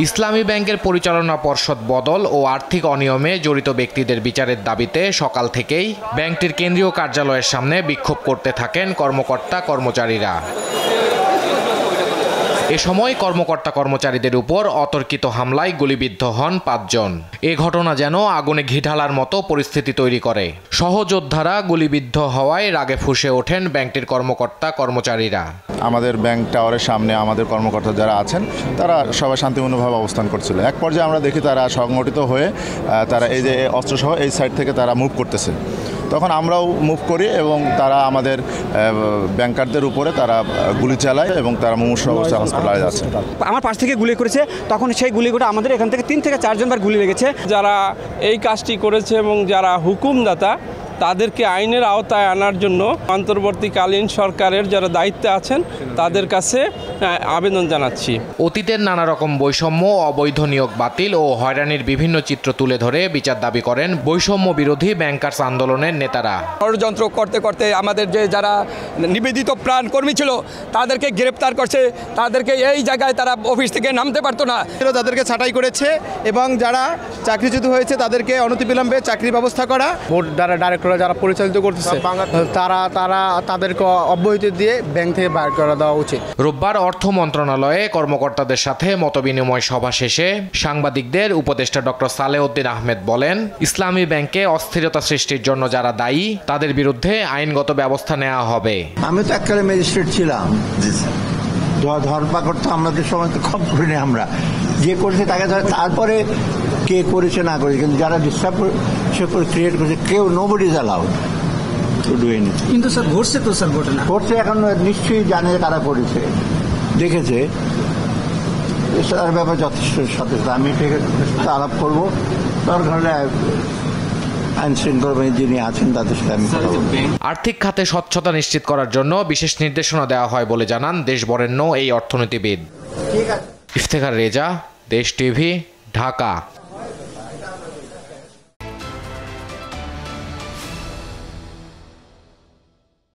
ইসলামী ব্যাংকের পরিচালনা পর্ষদ বদল ও আর্থিক অনিয়মে জড়িত ব্যক্তিদের বিচারের দাবিতে সকাল থেকেই ব্যাংকটির কেন্দ্রীয় কার্যালয়ের সামনে বিক্ষোভ করতে থাকেন কর্মকর্তা-কর্মচারীরা। এ সময় কর্মকর্তা-কর্মচারীদের উপর অতর্কিত হামলায় গুলিবিদ্ধ হন ৫ জন। এ ঘটনা যেন আগুনে ঘি ঢালার মতো পরিস্থিতি তৈরি করে। সহযোদ্ধারা গুলিবিদ্ধ হওয়ায় রাগে ফুঁসে ওঠেন ব্যাংকটির কর্মকর্তা-কর্মচারীরা। আমাদের ব্যাংক টাওয়ারের সামনে আমাদের কর্মকর্তা যারা আছেন তারা সবাই শান্তিপূর্ণভাবে অবস্থান করছিল। এক পর্যায়ে আমরা দেখি তারা সংগঠিত হয়ে তারা এই যে অস্ত্রসহ এই সাইড থেকে তারা মুভ করতেছে। তখন আমরাও মুভ করি এবং তারা আমাদের ব্যাংকারদের উপরে তারা গুলি চালায় এবং তারা মুমূর্ষু অবস্থায় হাসপাতালে যাচ্ছে। আমার পাশ থেকে গুলি করেছে, তখন সেই গুলিগুলো আমাদের এখান থেকে 3 থেকে 4 জনবার গুলি লেগেছে। যারা এই কাজটি করেছে এবং যারা হুকুমদাতা তাদেরকে আইনের আওতায় আনার জন্য অন্তর্বর্তীকালীন সরকারের যারা দায়িত্বে আছেন তাদের কাছে আবেদন জানাচ্ছি। অতীতের নানা রকম বৈষম্য, অবৈধ নিয়োগ বাতিল ও হয়রানির বিভিন্ন চিত্র তুলে ধরে বিচার দাবি করেন বৈষম্য বিরোধী ব্যাংকার্স আন্দোলনের নেতারা। ষড়যন্ত্র করতে করতে আমাদের যে যারা নিবেদিত প্রাণ কর্মী ছিল তাদেরকে গ্রেপ্তার করছে, তাদেরকে এই জায়গায় তারা অফিস থেকে নামতে পারতো না। তাদেরকে ছাঁটাই করেছে এবং যারা চাকরিচ্যুত হয়েছে তাদেরকে অনতিবিলম্বে চাকরির ব্যবস্থা করা। বোর্ড দ্বারা ডাইরেক্টররা যারা পরিচালিত করতেছে তাদেরকে অব্যাহতি দিয়ে ব্যাংক থেকে বাইর করে দেওয়া উচিত। রোববার অর্থ মন্ত্রণালয়ে কর্মকর্তাদের সাথে মতবিনিময় সভা শেষে সাংবাদিকদের উপদেষ্টা ডক্টর সালেউদ্দিন আহমেদ বলেন, ইসলামী ব্যাংকে অস্থিরতা সৃষ্টির জন্য যারা দায়ী তাদের বিরুদ্ধে আইনগত ব্যবস্থা নেওয়া হবে। আমি তো এককালে ম্যাজিস্ট্রেট ছিলাম। ধরপাকড় তো আমাদের সময় তো কম করিনি, আমরা যে করেছে তাকে তারপরে কে করেছে না করেছে, কিন্তু যারা ডিস্টার্ব ক্রিয়েট করেছে কেউ nobody is allowed to do anything. কিন্তু স্যার ঘটছে তো স্যার ঘটনা ঘটছে, এখন নিশ্চয়ই জানে কারা করেছে, দেখেছে, তার ব্যাপারে যথেষ্ট সচেতন। আমি ঠিক আলাপ করবো, দরকার হলে আইন শৃঙ্খলা যিনি আছেন তাদের সাথে আমি কথা বলবো। আর্থিক খাতে স্বচ্ছতা নিশ্চিত করার জন্য বিশেষ নির্দেশনা দেওয়া হয় বলে জানান দেশ বরেণ্য এই অর্থনীতিবিদ। ইফতেখার রেজা, দেশ টিভি, ঢাকা।